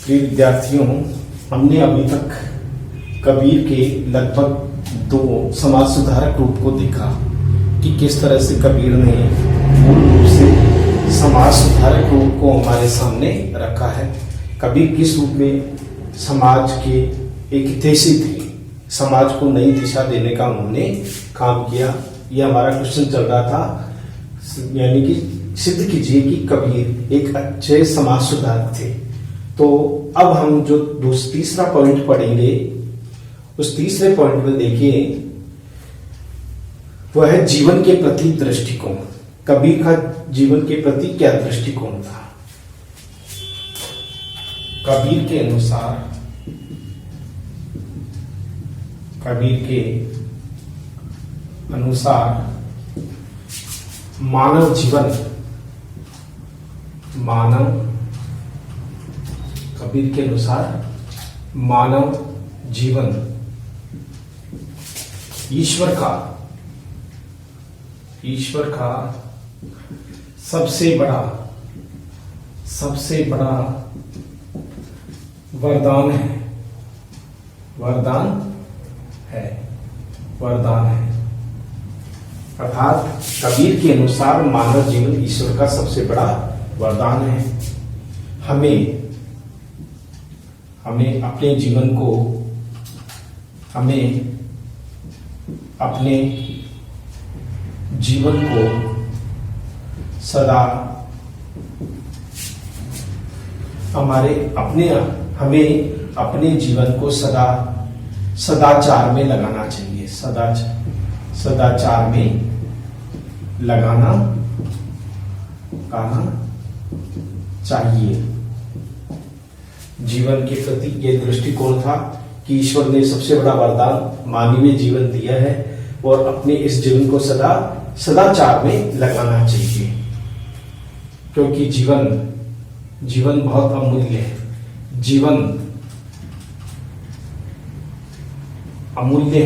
प्रिय विद्यार्थियों, हमने अभी तक कबीर के लगभग 2 समाज सुधारक रूप को देखा कि किस तरह से कबीर ने मूल रूप से समाज सुधारक रूप को हमारे सामने रखा है। कबीर किस रूप में समाज के एक हितैषी थे, समाज को नई दिशा देने का उन्होंने काम किया। यह हमारा क्वेश्चन चल रहा था, यानी कि सिद्ध कीजिए कि कबीर एक अच्छे समाज सुधारक थे। तो अब हम जो तीसरा पॉइंट पढ़ेंगे, उस तीसरे पॉइंट में देखिए, वह है जीवन के प्रति दृष्टिकोण। कबीर का जीवन के प्रति क्या दृष्टिकोण था? कबीर के अनुसार मानव जीवन, कबीर के अनुसार मानव जीवन ईश्वर का सबसे बड़ा वरदान है। अर्थात कबीर के अनुसार मानव जीवन ईश्वर का सबसे बड़ा वरदान है। हमें अपने जीवन को सदा हमें अपने जीवन को सदाचार में लगाना चाहिए। सदाचार में लगाना चाहिए। जीवन के प्रति यह दृष्टिकोण था कि ईश्वर ने सबसे बड़ा वरदान मानवीय जीवन दिया है और अपने इस जीवन को सदाचार में लगाना चाहिए, क्योंकि जीवन बहुत अमूल्य है। जीवन अमूल्य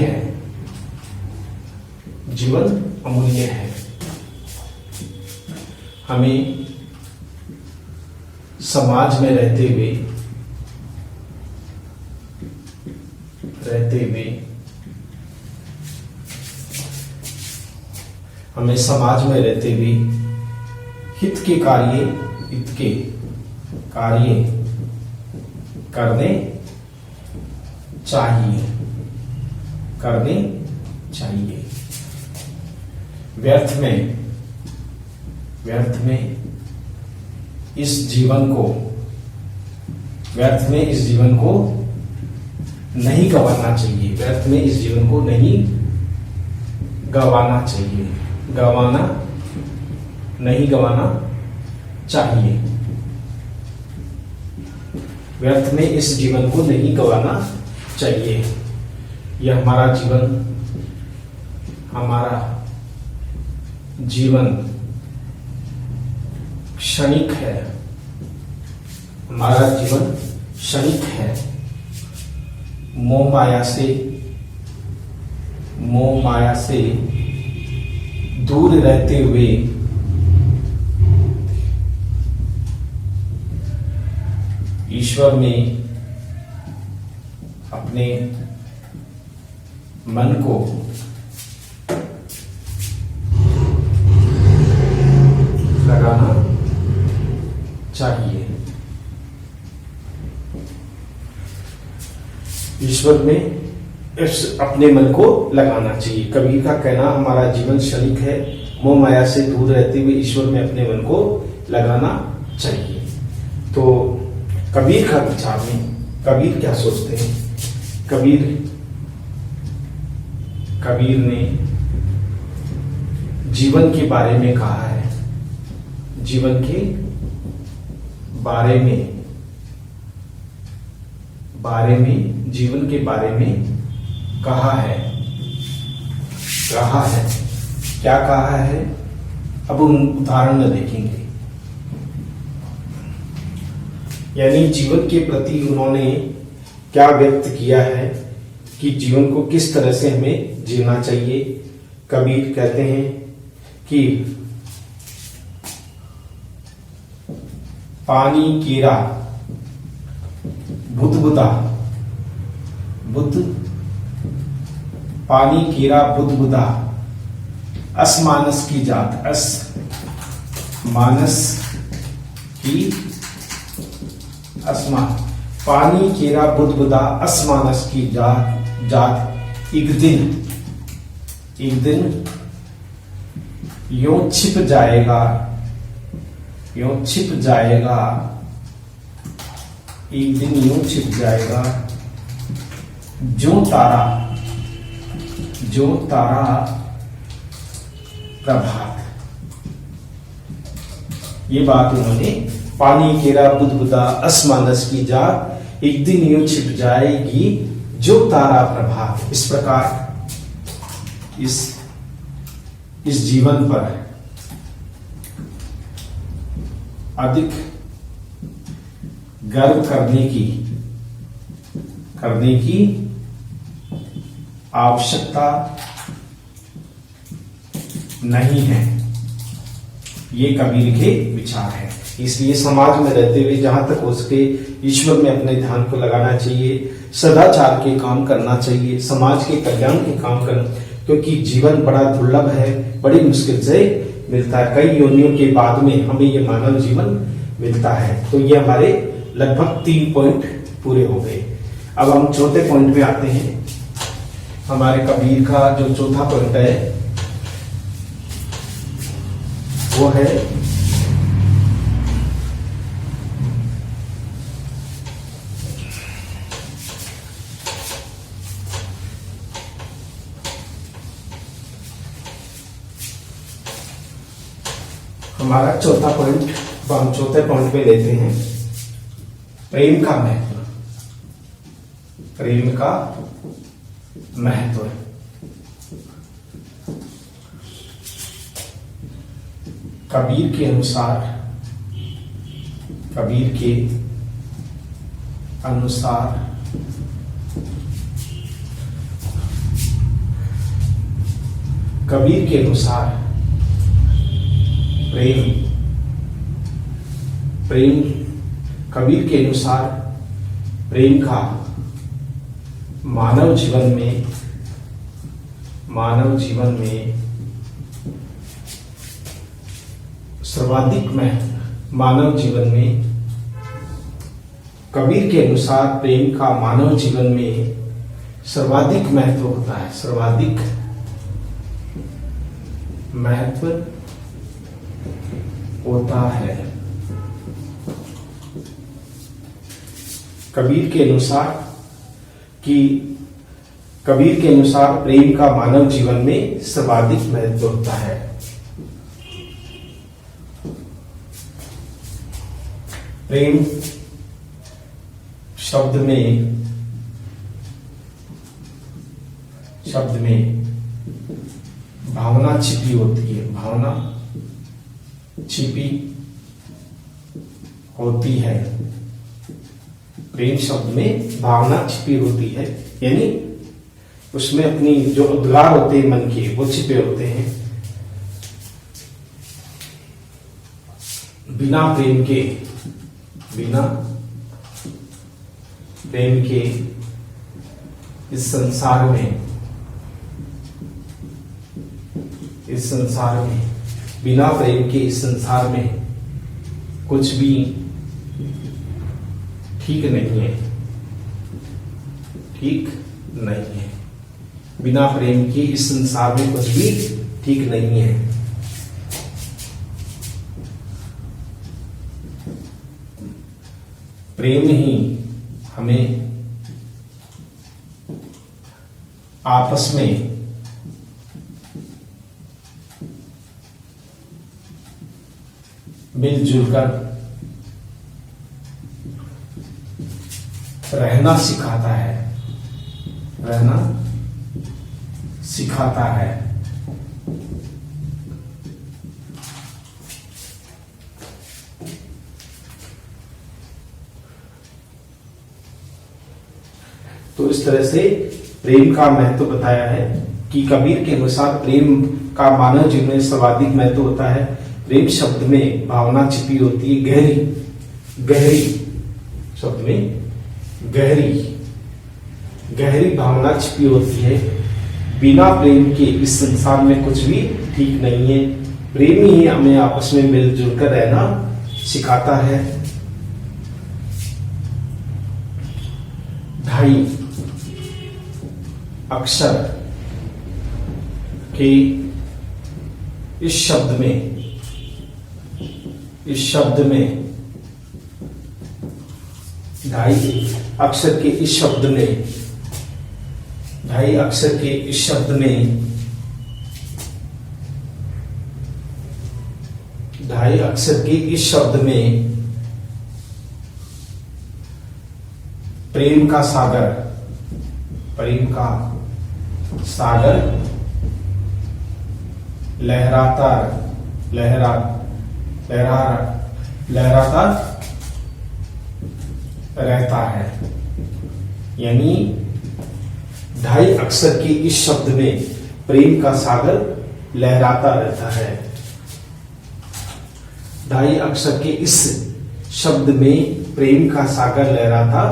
है। हमें समाज में रहते हुए हित के कार्य करने चाहिए। व्यर्थ में इस जीवन को नहीं गंवाना चाहिए। व्यर्थ में इस जीवन को नहीं गंवाना चाहिए। यह हमारा जीवन क्षणिक है। मोह माया से दूर रहते हुए ईश्वर में अपने मन को लगाना चाहिए। ईश्वर में अपने मन को लगाना चाहिए। कबीर का कहना, हमारा जीवन क्षणिक है, मोह माया से दूर रहते हुए ईश्वर में अपने मन को लगाना चाहिए। तो कबीर का विचार में कबीर क्या सोचते हैं? कबीर ने जीवन के बारे में कहा है। जीवन के बारे में कहा है। क्या कहा है? अब हम उदाहरण में देखेंगे। यानी जीवन के प्रति उन्होंने क्या व्यक्त किया है कि जीवन को किस तरह से हमें जीना चाहिए। कबीर कहते हैं कि पानी केरा बुदबुदा, बुद पानी केरा बुदबुदा, असमानस की जात, अस मानस की असमान, पानी केरा बुदबुदा असमानस की जात जात, एक दिन यूं छिप जाएगा, यूं छिप जाएगा, एक दिन यूं छिप जाएगा, जो तारा प्रभात। ये बात उन्होंने पानी केरा बुदबुदा असमानस की जात, एक दिन यूं छिप जाएगी जो तारा प्रभात। इस प्रकार इस जीवन पर अधिक गर्व करने की आवश्यकता नहीं है, ये कबीर के विचार है। इसलिए समाज में रहते हुए जहां तक हो सके ईश्वर में अपने ध्यान को लगाना चाहिए, सदाचार के काम करना चाहिए, समाज के कल्याण के काम करना, क्योंकि जीवन बड़ा दुर्लभ है, बड़ी मुश्किल से मिलता है। कई योनियों के बाद में हमें ये मानव जीवन मिलता है। तो ये हमारे लगभग 3 पॉइंट पूरे हो गए। अब हम चौथे पॉइंट पे आते हैं। हमारे कबीर का जो चौथा पॉइंट है वो है हमारा चौथा पॉइंट, हम चौथे पॉइंट पे लेते हैं प्रेम का महत्व। प्रेम का महत्व कबीर के अनुसार, कबीर के अनुसार कबीर के अनुसार प्रेम कबीर के अनुसार प्रेम का मानव जीवन में सर्वाधिक महत्व, मानव जीवन में कबीर के अनुसार प्रेम का मानव जीवन में सर्वाधिक महत्व होता है, सर्वाधिक महत्व होता है। कबीर के अनुसार प्रेम का मानव जीवन में सर्वाधिक महत्व होता है। प्रेम शब्द में भावना छिपी होती है, भावना छिपी होती है। प्रेम शब्द में भावना छिपी होती है, यानी उसमें अपनी जो उद्गार होते हैं मन के वो छिपे होते हैं। बिना प्रेम के इस संसार में बिना प्रेम के इस संसार में कुछ भी ठीक नहीं है, ठीक नहीं है। बिना प्रेम के इस संसार में कुछ भी ठीक नहीं है। प्रेम ही हमें आपस में मिलजुल कर रहना सिखाता है। तो इस तरह से प्रेम का महत्व बताया है कि कबीर के अनुसार प्रेम का मानव जीवन में सर्वाधिक महत्व होता है। प्रेम शब्द में भावना छिपी होती है, गहरी शब्द में गहरी गहरी भावना छिपी होती है। बिना प्रेम के इस संसार में कुछ भी ठीक नहीं है। प्रेम ही हमें आपस में मिलजुल कर रहना सिखाता है। ढाई अक्षर के इस शब्द में ढाई अक्षर के इस शब्द में ढाई अक्षर के इस शब्द में ढाई अक्षर के इस शब्द में प्रेम का सागर लहराता रहता है। यानी ढाई अक्षर के इस शब्द में प्रेम का सागर लहराता रहता है। ढाई अक्षर के इस शब्द में प्रेम का सागर लहराता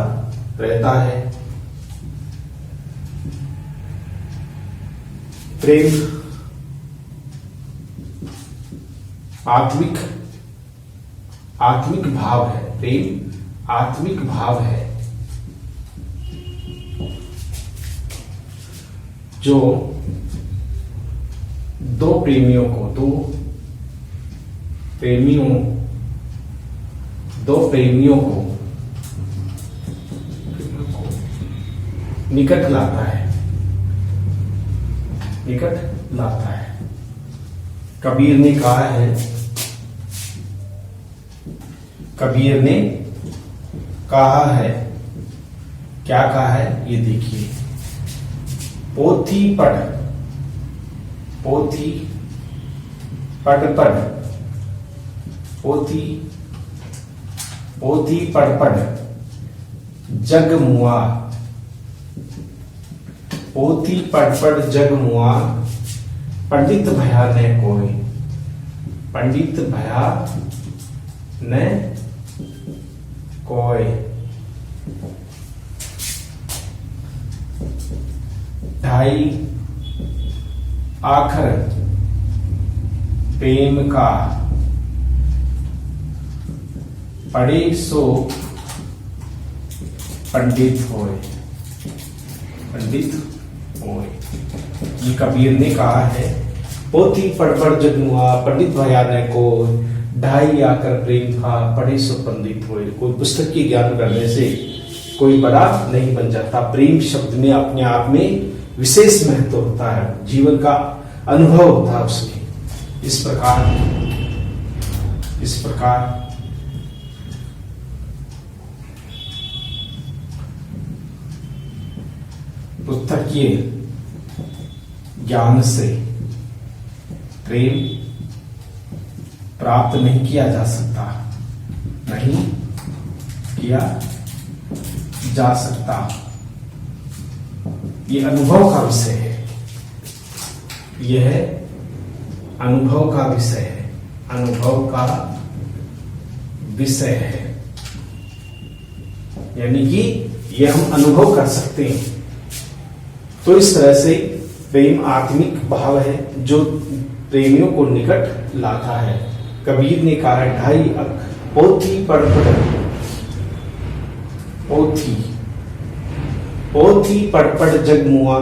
रहता है। प्रेम आत्मिक भाव है। प्रेम आत्मिक भाव है जो दो प्रेमियों को निकट लाता है। कबीर ने कहा है, क्या कहा है ये देखिए। पोथी पढ़ पोथी पढ़ जग मुआ। पोथी पढ़ जग मुआ, पंडित भया न कोई। पंडित भया न कोई। ढाई आखर प्रेम का, पढ़े सो पंडित होए। ये कबीर ने कहा है। पोथी पढ़ जग मुआ, पंडित भया न कोई। ढाई आकर प्रेम का, पढ़े सो पंडित होए। कोई पुस्तक की ज्ञान करने से कोई बड़ा नहीं बन जाता। प्रेम शब्द में अपने आप में विशेष महत्व होता है, जीवन का अनुभव होता है उसमें। इस प्रकार पुस्तकीय ज्ञान से प्रेम प्राप्त नहीं किया जा सकता, नहीं किया जा सकता। ये अनुभव का विषय है। यह अनुभव का विषय है। अनुभव का विषय है, यानी कि यह हम अनुभव कर सकते हैं। तो इस तरह से प्रेम आत्मिक भाव है जो प्रेमियों को निकट लाता है। कबीर ने कहा, ढाई पोथी पढ़ पढ़ जग मुआ,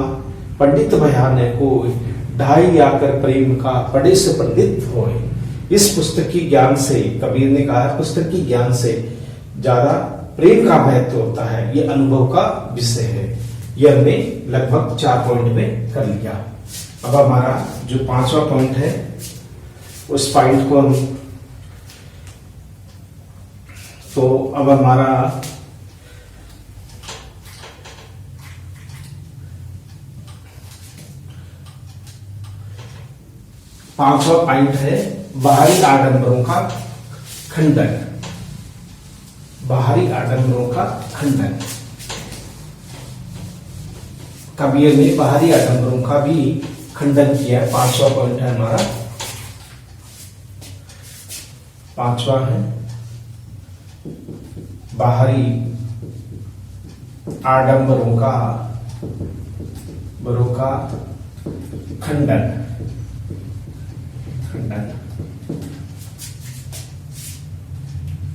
पंडित भया न कोई। ढाई आकर प्रेम का, पढ़े से पंडित होए। इस पुस्तक की ज्ञान से, कबीर ने कहा, पुस्तक की ज्ञान से ज्यादा प्रेम का महत्व होता है। यह अनुभव का विषय है। यह हमने लगभग 4 पॉइंट में कर लिया। अब हमारा जो 5वां पॉइंट है, उस पॉइंट को हम, तो अब हमारा 5वां पॉइंट है बाहरी आडंबरों का खंडन। बाहरी आडंबरों का खंडन। कबीर ने बाहरी आडंबरों का भी खंडन किया है। 5वां पॉइंट है हमारा। 5वां है बाहरी आडंबरों का खंडन।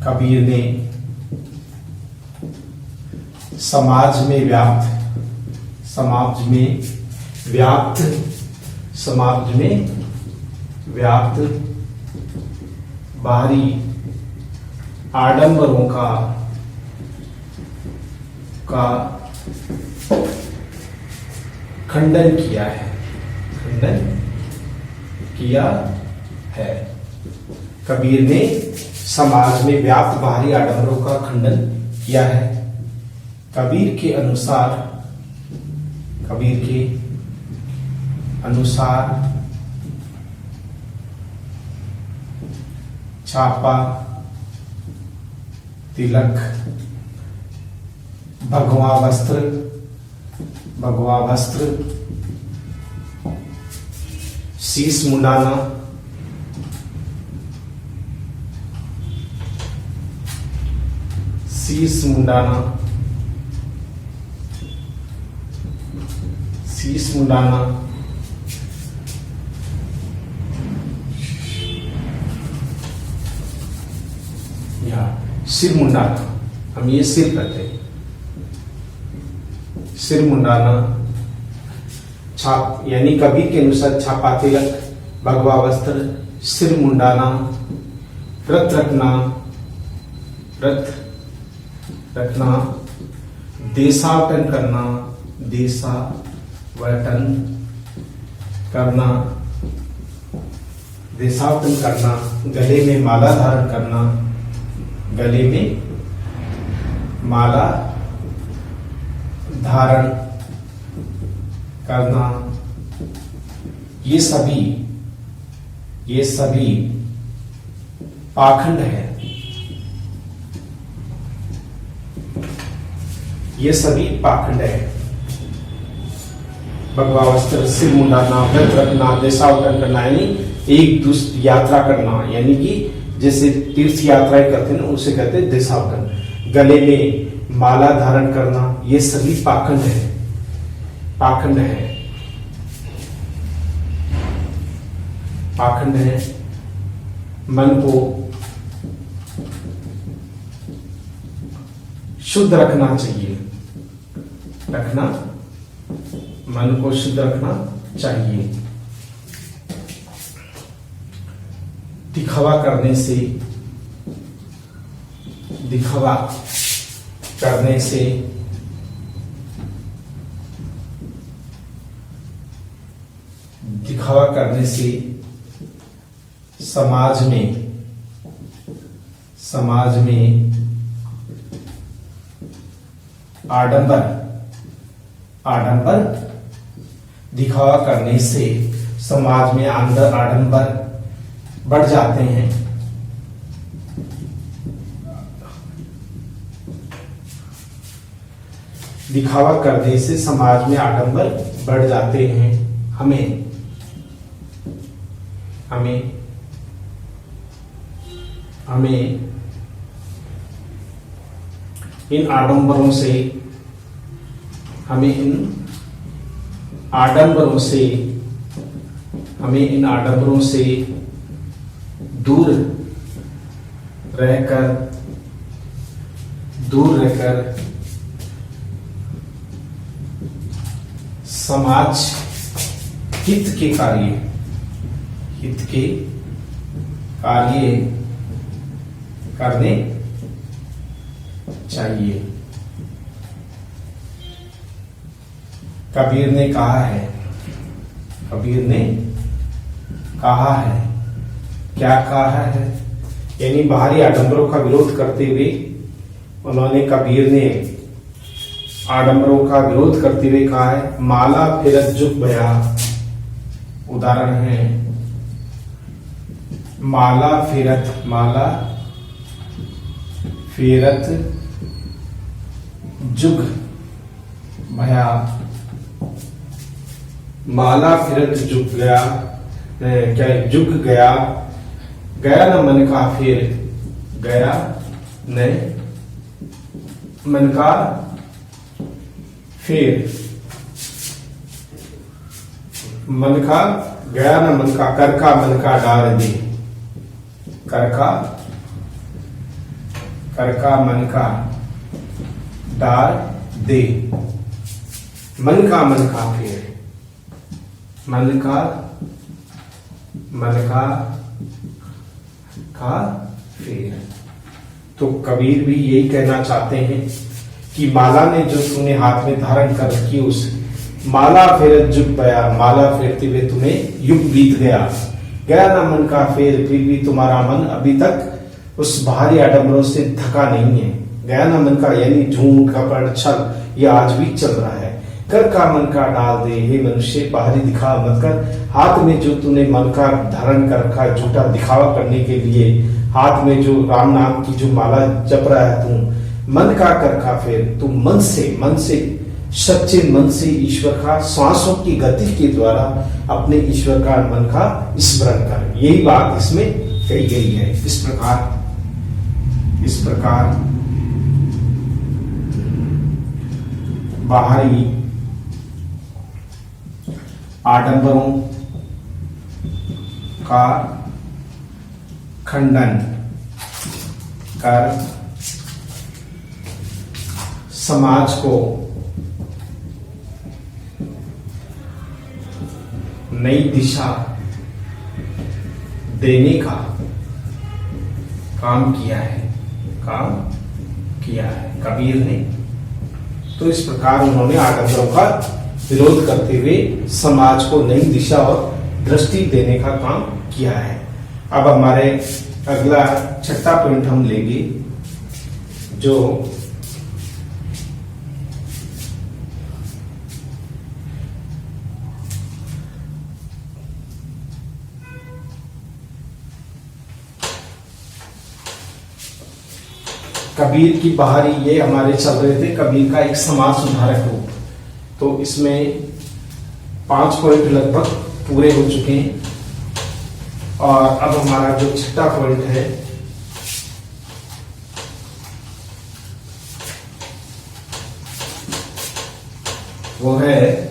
कबीर ने समाज में व्याप्त बाहरी आडंबरों का खंडन किया है। कबीर ने समाज में व्याप्त बाहरी आडंबरों का खंडन किया है। कबीर के अनुसार छापा, तिलक, भगवा वस्त्र, शीश मुंडाना, या सिर मुंडाना, हम ये सिर कहते हैं, सिर मुंडाना, छाप यानी कबीर के अनुसार छापा, तिलक, भगवा वस्त्र, सिर मुंडाना, व्रत रखना, देशावटन करना, गले में माला धारण करना, ये सभी पाखंड है। भगवा वस्त्र, सिर मुंडाना, व्रत रखना, देशावतरण करना यानी एक दूसरी यात्रा करना, यानी कि जैसे तीर्थ यात्राएं करते हैं ना, उसे कहते हैं देशावतरण। गले में माला धारण करना, ये सभी पाखंड है। मन को शुद्ध रखना चाहिए। दिखावा करने से समाज में आडंबर दिखावा करने से समाज में आडंबर बढ़ जाते हैं। दिखावा करने से समाज में आडंबर बढ़ जाते हैं। हमें इन आडंबरों से दूर रहकर समाज हित के कार्य करने चाहिए। कबीर ने कहा है, क्या कहा है? यानी बाहरी आडंबरों का विरोध करते हुए कबीर ने आडंबरों का विरोध करते हुए कहा है, माला फिरत जुग बया। उदाहरण है, माला फिरत जुग भया। माला फिरत जुग गया, क्या जुग गया न मन का फिर गया न मन का फिर मन का गया ना, मन का कर का, मन का डार दे, कर का मन का डार दे, मन का फिर मन का फिर। तो कबीर भी यही कहना चाहते हैं कि माला ने जो तूने हाथ में धारण कर रखी, उस माला फेर जुग गया, माला फेरते हुए तुम्हें युग बीत गया ना मन का फेर, फिर भी तुम्हारा मन अभी तक उस बाहरी आडंबरों से थका नहीं है। गया ना मन का यानी झूठ कपट छल, ये आज भी चल रहा है। कर का मन का डाल दे, हे मनुष्य बाहरी दिखावा मत कर। हाथ में जो तूने मन का धारण कर रखा, झूठा दिखावा करने के लिए हाथ में जो राम नाम की जो माला जप रहा है तू, मन का कर का फेर, तू मन से सच्चे मन से ईश्वर का सांसों की गति के द्वारा अपने ईश्वर का मन का स्मरण कर। यही बात इसमें कही गई है। इस प्रकार बाहरी आडंबरों का खंडन कर समाज को नई दिशा देने का काम किया है कबीर ने। तो इस प्रकार उन्होंने आडंबरों का विरोध करते हुए समाज को नई दिशा और दृष्टि देने का काम किया है। अब हमारे अगला छठा पॉइंट हम लेंगे, जो कबीर की बाहरी, ये हमारे चल रहे थे कबीर का एक समाज सुधारक रूप। तो इसमें 5 पॉइंट लगभग पूरे हो चुके हैं और अब हमारा जो छठा पॉइंट है वो है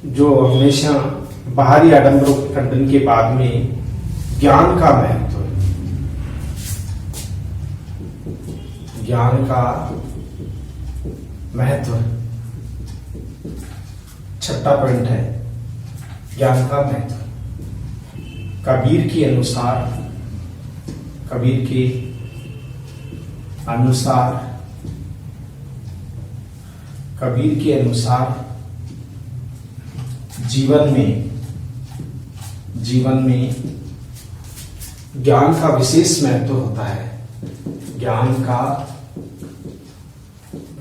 जो हमेशा बाहरी आडंबरों के खंडन के बाद में ज्ञान का महत्व, छठा पॉइंट है ज्ञान का महत्व। कबीर के अनुसार जीवन में ज्ञान का विशेष महत्व होता है। ज्ञान का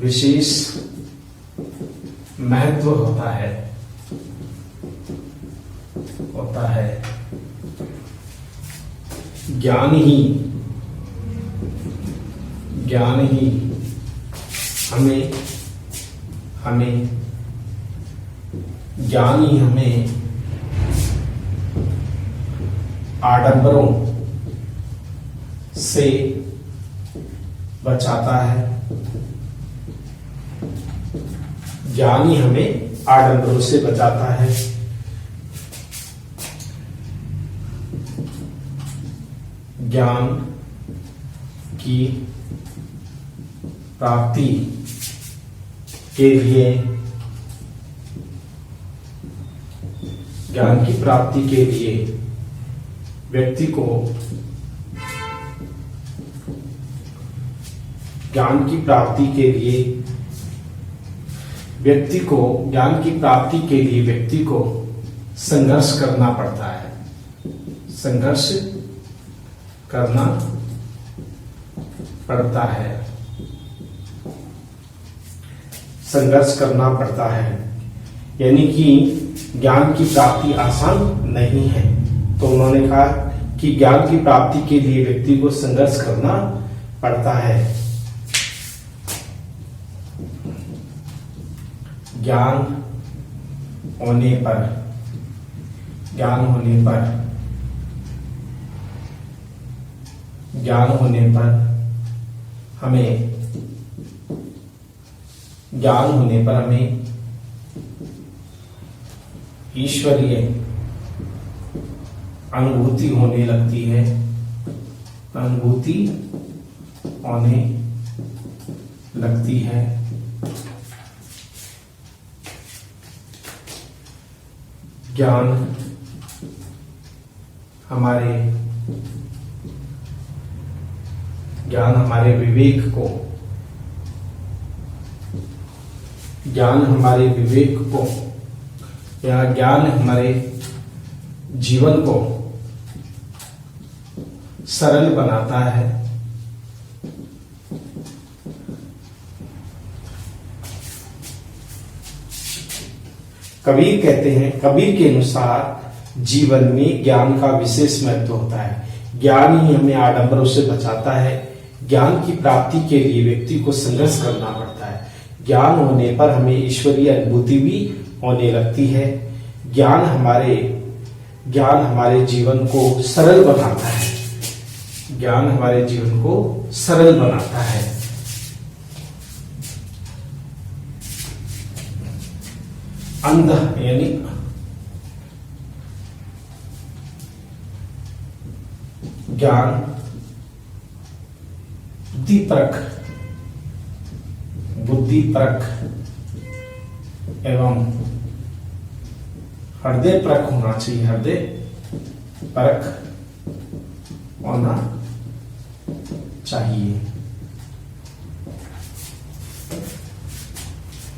विशेष महत्व होता है। ज्ञान ही हमें आडंबरों से बचाता है। ज्ञान ही हमें आडंबरों से बचाता है। ज्ञान की प्राप्ति के लिए व्यक्ति को ज्ञान की प्राप्ति के लिए व्यक्ति को संघर्ष करना पड़ता है। संघर्ष करना पड़ता है यानी कि ज्ञान की प्राप्ति आसान नहीं है। तो उन्होंने कहा कि ज्ञान की प्राप्ति के लिए व्यक्ति को संघर्ष करना पड़ता है। ज्ञान होने पर ज्ञान होने पर हमें ईश्वरीय अनुभूति होने लगती है, ज्ञान हमारे विवेक को या ज्ञान हमारे जीवन को सरल बनाता है। कबीर के अनुसार जीवन में ज्ञान का विशेष महत्व होता है। ज्ञान ही हमें आडंबरों से बचाता है। ज्ञान की प्राप्ति के लिए व्यक्ति को संघर्ष करना पड़ता है। ज्ञान होने पर हमें ईश्वरीय अनुभूति भी होने लगती है। ज्ञान हमारे जीवन को सरल बनाता है। अंध यानी ज्ञान बुद्धि परख एवं हृदय परख होना चाहिए।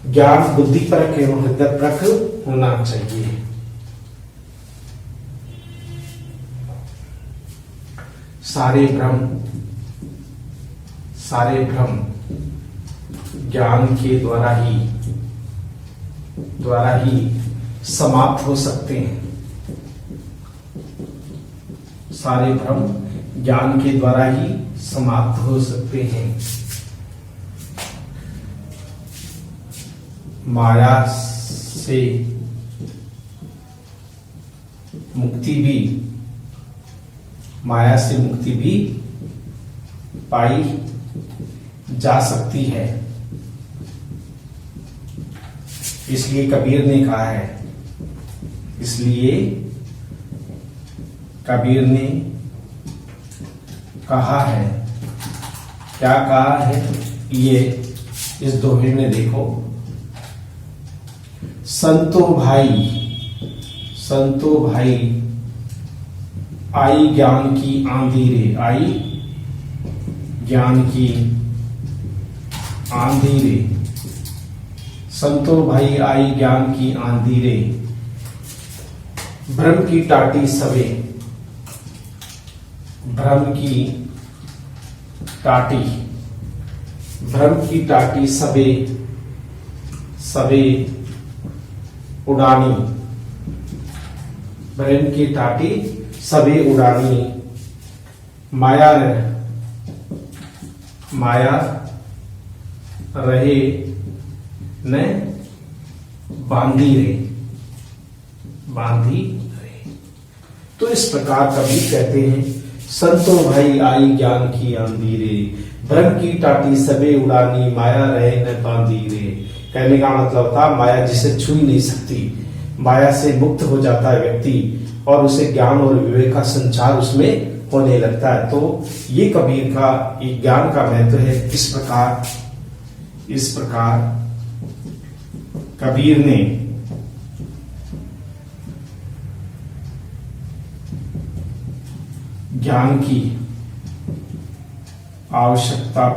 ज्ञान बुद्धि परक एवं हृदय परक होना चाहिए। सारे भ्रम ज्ञान के द्वारा ही समाप्त हो सकते हैं। सारे भ्रम ज्ञान के द्वारा ही समाप्त हो सकते हैं। माया से मुक्ति भी पाई जा सकती है। इसलिए कबीर ने कहा है, क्या कहा है ये इस दोहे में देखो। संतो भाई आई ज्ञान की आंधी रे, संतो भाई आई ज्ञान की आंधी रे, भ्रम की टाटी सबे उड़ानी, भ्रम की टाटी सबे उड़ानी, माया रहे न बांधी रे। तो इस प्रकार कबीर कहते हैं, संतो भाई आई ज्ञान की आंधी रे, भ्रम की टाटी सबे उड़ानी, माया रहे न बांधी रे। कहने का मतलब था, माया जिसे छू नहीं सकती, माया से मुक्त हो जाता है व्यक्ति और उसे ज्ञान और विवेक का संचार उसमें होने लगता है। तो ये कबीर का एक ज्ञान का महत्व है। इस प्रकार कबीर ने ज्ञान की आवश्यकता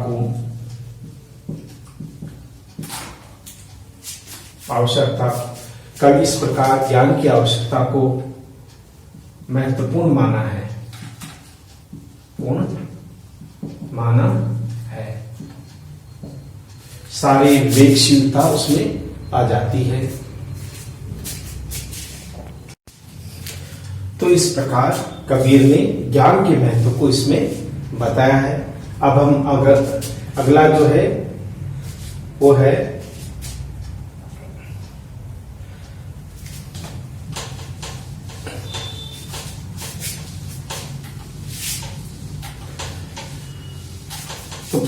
कल इस प्रकार ज्ञान की आवश्यकता को महत्वपूर्ण माना है। सारी विवेकशीलता उसमें आ जाती है। तो इस प्रकार कबीर ने ज्ञान के महत्व को इसमें बताया है। अब हम अगला जो है वो है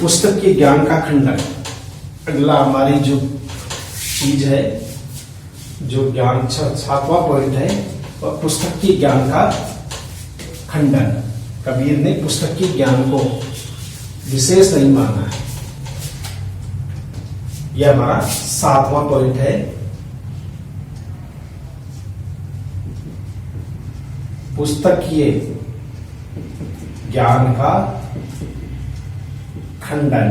पुस्तक के ज्ञान का खंडन, अगला हमारी जो चीज है, जो ज्ञान 7वां पॉइंट है, और पुस्तक के ज्ञान का खंडन। कबीर ने पुस्तक के ज्ञान को विशेष नहीं माना है। यह हमारा 7वां पॉइंट है। पुस्तकीय ज्ञान का खंडन,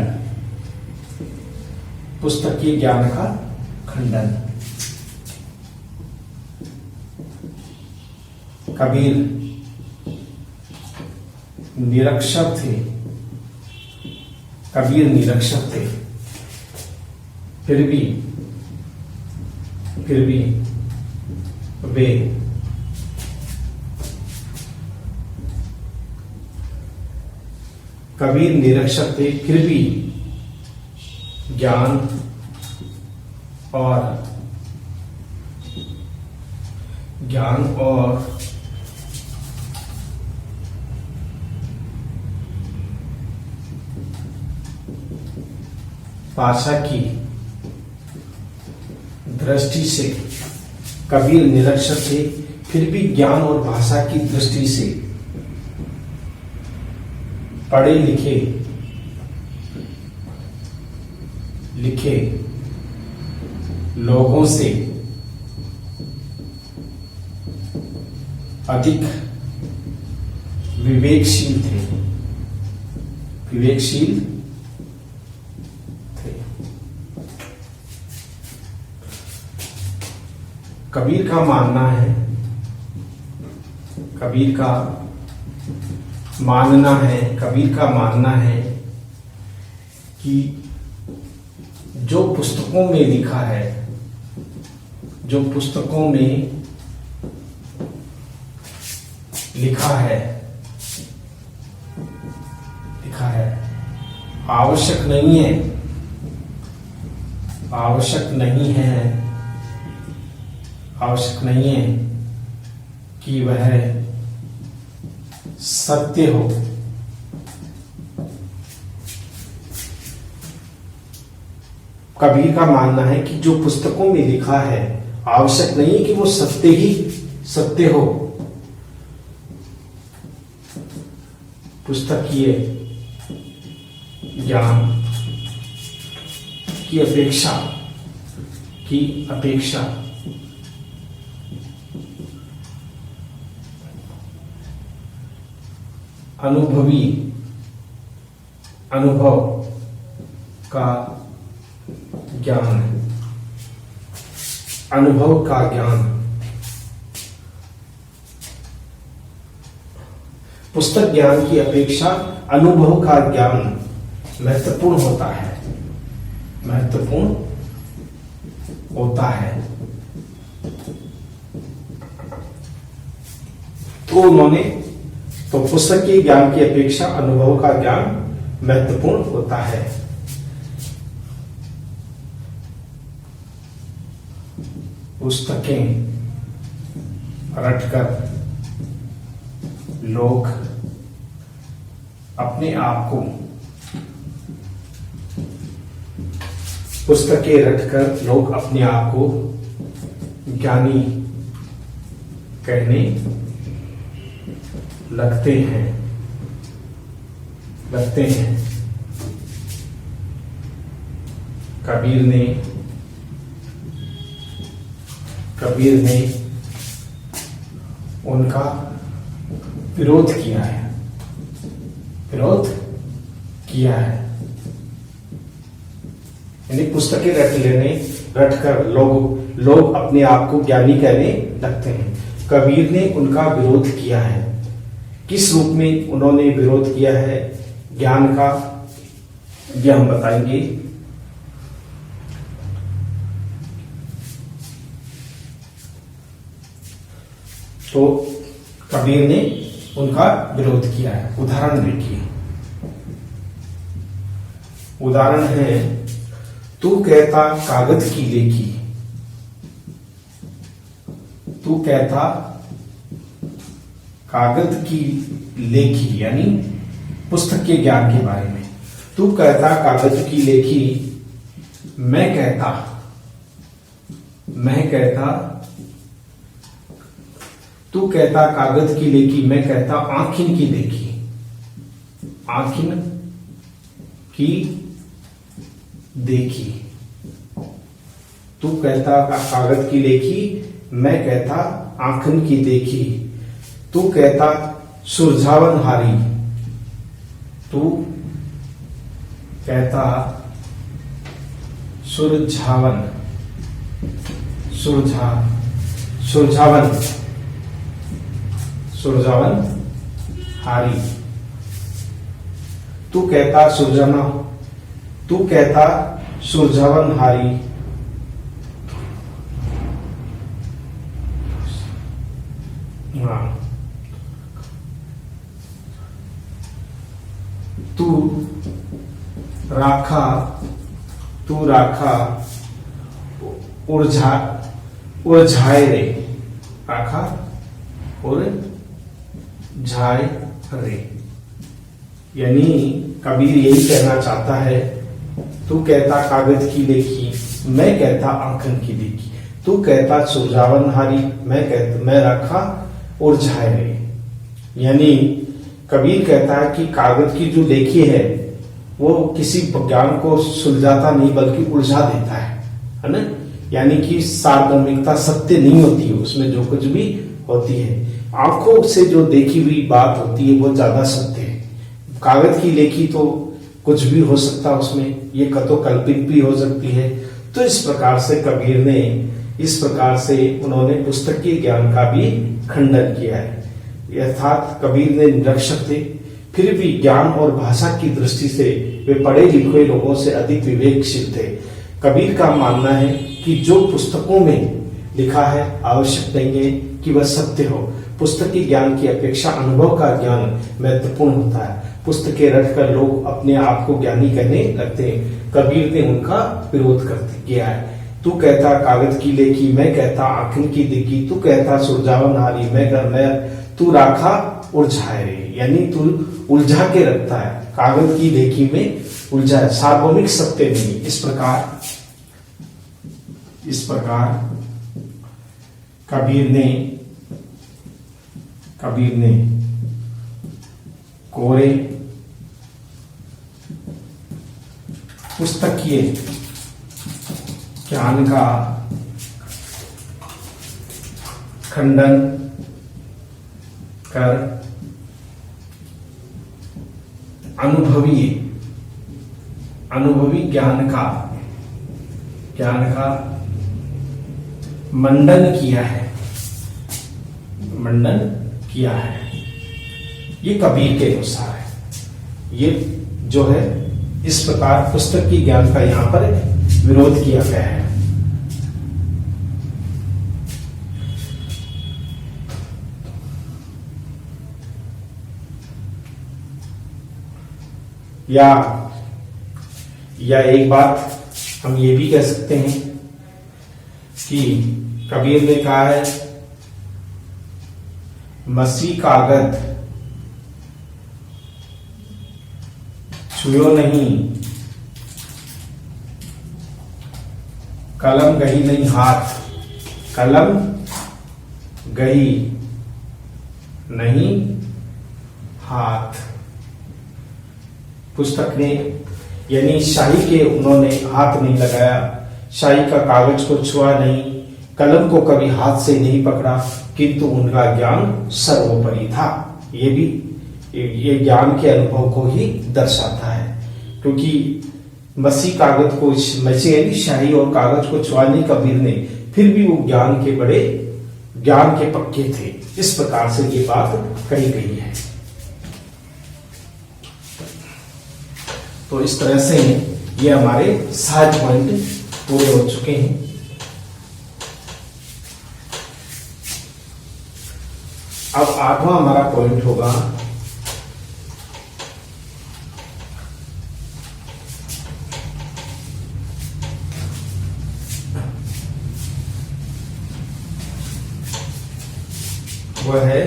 पुस्तकीय ज्ञान का खंडन। कबीर निरक्षर थे, कबीर निरक्षर थे, फिर भी वे कबीर निरक्षर थे, फिर भी ज्ञान और भाषा की दृष्टि से, कबीर निरक्षर थे, फिर भी ज्ञान और भाषा की दृष्टि से पढ़े लिखे लोगों से अधिक विवेकशील थे। कबीर का मानना है कि जो पुस्तकों में लिखा है, आवश्यक नहीं है कि वह सत्य हो। कबीर का मानना है कि जो पुस्तकों में लिखा है, आवश्यक नहीं है कि वो सत्य हो। पुस्तकीय ज्ञान की अपेक्षा अनुभव का ज्ञान, पुस्तक ज्ञान की अपेक्षा अनुभव का ज्ञान महत्वपूर्ण होता है। तो पुस्तक के ज्ञान की अपेक्षा अनुभव का ज्ञान महत्वपूर्ण होता है। पुस्तकें रटकर लोग अपने आप को ज्ञानी कहने लगते हैं। कबीर ने उनका विरोध किया है। यानी पुस्तकें रटकर लोग अपने आप को ज्ञानी कहने लगते हैं। कबीर ने उनका विरोध किया है। किस रूप में उन्होंने विरोध किया है ज्ञान का, यह हम बताएंगे। तो कबीर ने उनका विरोध किया है। उदाहरण देखिए, उदाहरण है, तू कहता कागज की लेखी, यानी पुस्तक के ज्ञान के बारे में। तू कहता कागज की लेखी, मैं कहता तू कहता कागज की लेखी, मैं कहता आँखिन की देखी, आँखिन की देखी। तू कहता कागज की लेखी, मैं कहता आँखिन की देखी। तू कहता सुरझावन हारी, तू कहता सुरझावन हारी। तू कहता सुरझावन हारी। हाँ, तू राखा उलझाए रे, राखा उलझाए रे। यानी कबीर यही कहना चाहता है, तू कहता कागज की लेखी, मैं कहता आंखन की देखी। तू कहता सुरझावन हारी, मैं राखा उलझाए रे। यानी कबीर कहता है कि कागज की जो लेखी है वो किसी ज्ञान को सुलझाता नहीं बल्कि उलझा देता है ना। यानी कि सार्वभौमिकता सत्य नहीं होती है उसमें, जो कुछ भी होती है आंखों से जो देखी हुई बात होती है वो ज्यादा सत्य है। कागज की लेखी तो कुछ भी हो सकता है उसमें, ये कतो कल्पित भी हो सकती है। तो इस प्रकार से कबीर ने उन्होंने पुस्तकीय ज्ञान का भी खंडन किया है। अर्थात कबीर ने निरक्षर थे, फिर भी ज्ञान और भाषा की दृष्टि से वे पढ़े लिखे लोगों से अधिक विवेकशील थे। कबीर का मानना है कि जो पुस्तकों में लिखा है आवश्यक नहीं है कि वह सत्य हो। पुस्तकीय ज्ञान की अपेक्षा अनुभव का ज्ञान महत्वपूर्ण होता है। पुस्तकें रटकर लोग अपने आप को ज्ञानी कहने लगते हैं। कबीर ने उनका विरोध किया है। तू कहता कागज की लेखी, मैं कहता आंखन की दिखी। तू कहता सुरझावन हारी, मैं तू राखा उलझाए रे। यानी तू उलझा के रखता है, कागज की लेखी में उलझा है, सार्वभौमिक सत्य नहीं। इस प्रकार कबीर ने कोरे पुस्तकीय ज्ञान का खंडन कर अनुभवी ज्ञान का मंडन किया है। ये कबीर के अनुसार है। ये जो है इस प्रकार पुस्तक की ज्ञान का यहां पर विरोध किया गया है। या एक बात हम ये भी कह सकते हैं कि कबीर ने कहा है, मसी कागज छुयो नहीं, कलम गही नहीं हाथ, कलम गही नहीं हाथ। पुस्तक ने यानी शाही के उन्होंने हाथ नहीं लगाया, शाही का कागज को छुआ नहीं, कलम को कभी हाथ से नहीं पकड़ा, किंतु उनका ज्ञान सर्वोपरि था। ये ज्ञान के अनुभव को ही दर्शाता है। क्योंकि मसी कागज को यानी शाही और कागज को छुआ नहीं कबीर ने, फिर भी वो ज्ञान के पक्के थे। इस प्रकार से ये बात कही गई है। तो इस तरह से ये हमारे 7 पॉइंट पूरे हो चुके हैं। अब 8वां हमारा पॉइंट होगा वह है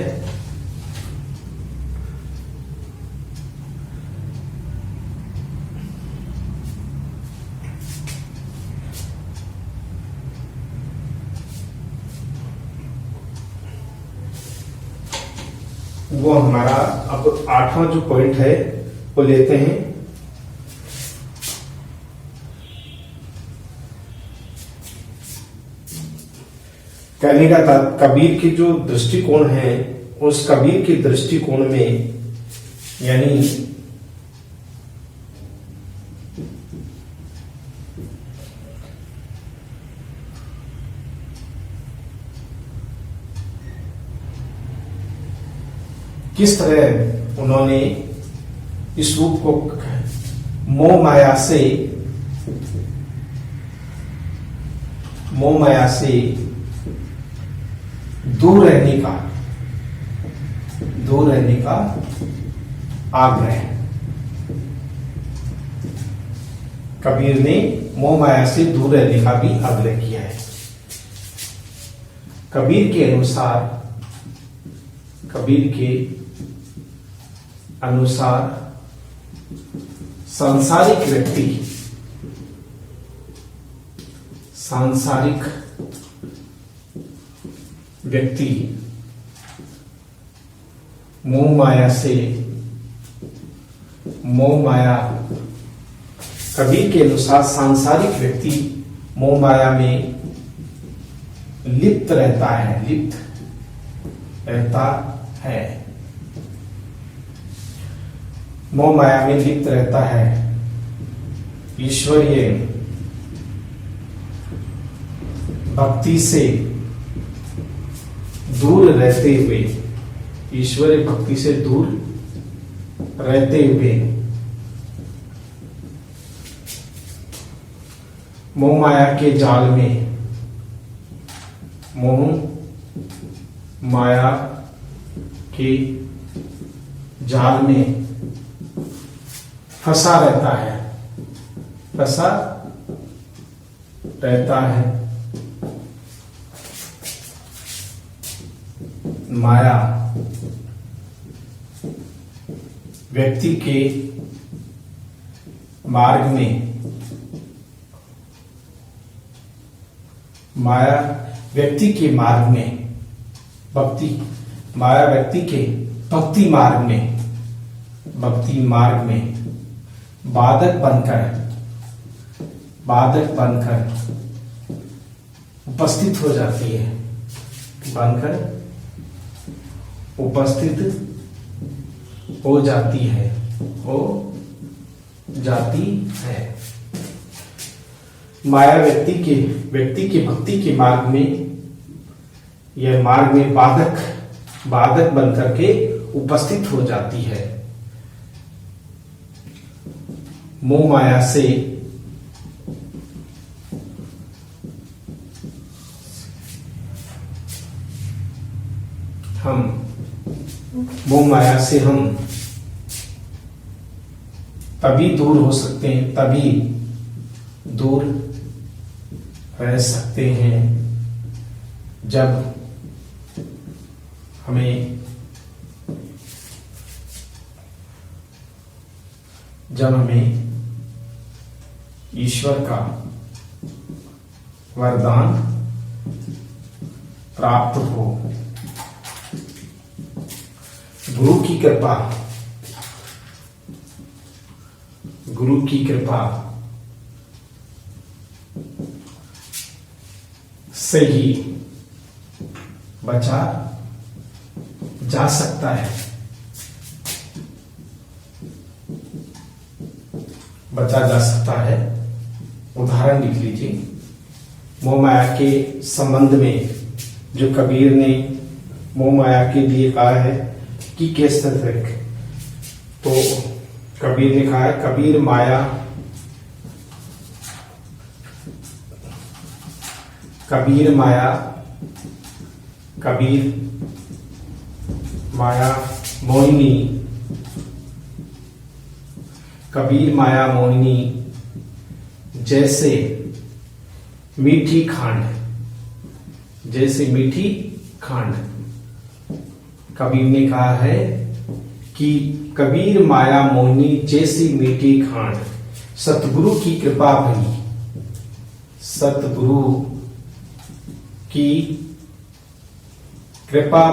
वो हमारा अब 8वां जो पॉइंट है वो लेते हैं। कहने का था कबीर के जो दृष्टिकोण है, उस कबीर के दृष्टिकोण में यानी किस तरह उन्होंने इस रूप को मोह माया से दूर रहने का आग्रह। कबीर ने मोह माया से दूर रहने का भी आग्रह किया है। कबीर के अनुसार सांसारिक व्यक्ति मोह माया कबीर के अनुसार सांसारिक व्यक्ति मोह माया में लिप्त रहता है, मोह माया में लिप्त रहता है। ईश्वरीय भक्ति से दूर रहते हुए मोह माया के जाल में फंसा रहता है। माया व्यक्ति के मार्ग में भक्ति मार्ग में बाधक बनकर उपस्थित हो जाती है। माया व्यक्ति के भक्ति के मार्ग में बाधक बनकर के उपस्थित हो जाती है। मोह माया से हम तभी दूर हो सकते हैं, तभी दूर रह सकते हैं जब हमें ईश्वर का वरदान प्राप्त हो, गुरु की कृपा से ही बचा जा सकता है। उदाहरण लिख लीजिए। मोह माया के संबंध में जो कबीर ने मोह माया के लिए कहा है कि किस तरह, तो कबीर ने कहा है कबीर माया मोहिनी जैसे मीठी खांड। कबीर ने कहा है कि कबीर माया मोहिनी जैसी मीठी खांड, सतगुरु की कृपा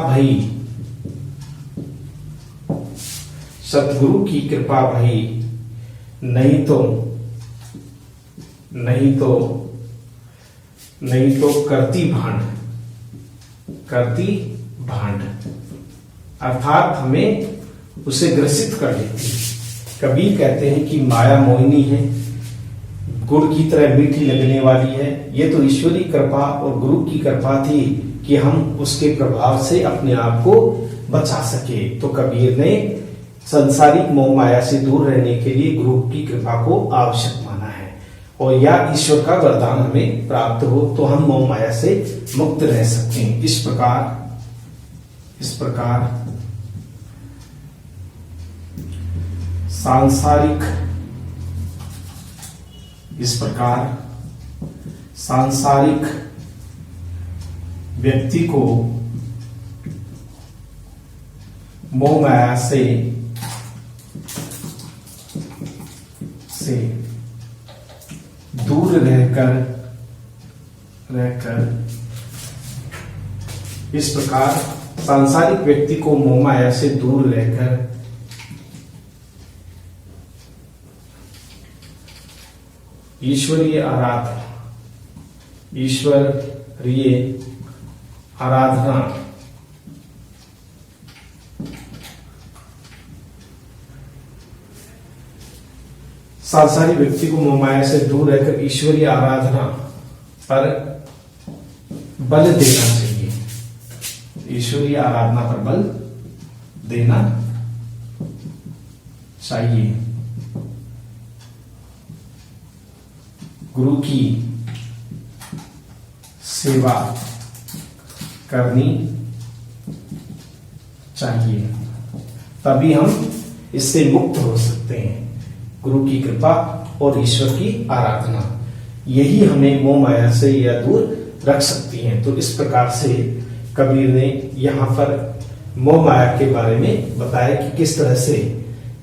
भई सतगुरु की कृपा भई, नहीं तो करती भांड, अर्थात हमें उसे ग्रसित कर लेती। कबीर कहते हैं कि माया मोहिनी है, गुड़ की तरह मीठी लगने वाली है। ये तो ईश्वरी कृपा और गुरु की कृपा थी कि हम उसके प्रभाव से अपने आप को बचा सके। तो कबीर ने संसारिक मोह माया से दूर रहने के लिए गुरु की कृपा को आवश्यक माना है, और या ईश्वर का वरदान हमें प्राप्त हो तो हम मोह माया से मुक्त रह सकते हैं। इस प्रकार सांसारिक व्यक्ति को मोह माया से दूर रहकर इस प्रकार सांसारिक व्यक्ति को मोह माया से दूर रहकर ईश्वरीय आराधना सांसारिक व्यक्ति को मोह माया से दूर रहकर ईश्वरीय आराधना पर बल देना चाहिए। ईश्वरीय आराधना पर बल देना चाहिए। गुरु की सेवा करनी चाहिए, तभी हम इससे मुक्त हो सकते हैं। गुरु की कृपा और ईश्वर की आराधना, यही हमें मोह माया से या दूर रख सकती हैं। तो इस प्रकार से कबीर ने यहाँ पर मोह माया के बारे में बताया कि किस तरह से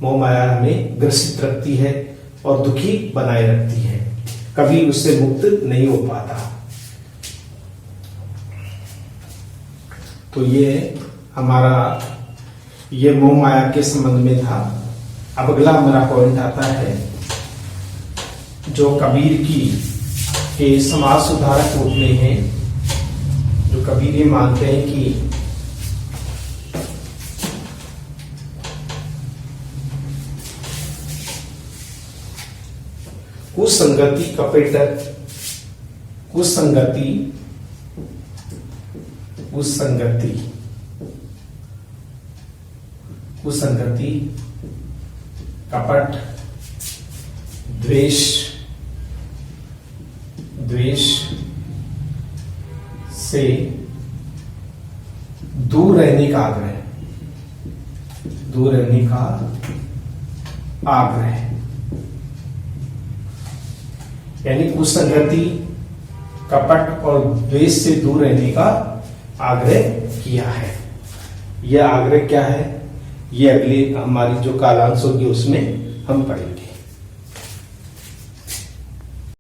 मोह माया हमें ग्रसित रखती है और दुखी बनाए रखती है, कभी उससे मुक्त नहीं हो पाता। तो ये हमारा ये मोह माया के संबंध में था। अब अगला मेरा पॉइंट आता है जो कबीर के समाज सुधारक रूप में है, जो कबीर ये मानते हैं कि कुसंगति, कपट, द्वेष से दूर रहने का आग्रह, यानी कुसंगति, कपट और द्वेष से दूर रहने का आग्रह किया है। यह आग्रह क्या है, ये अगले हमारी जो कालांश होगी उसमें हम पढ़ेंगे।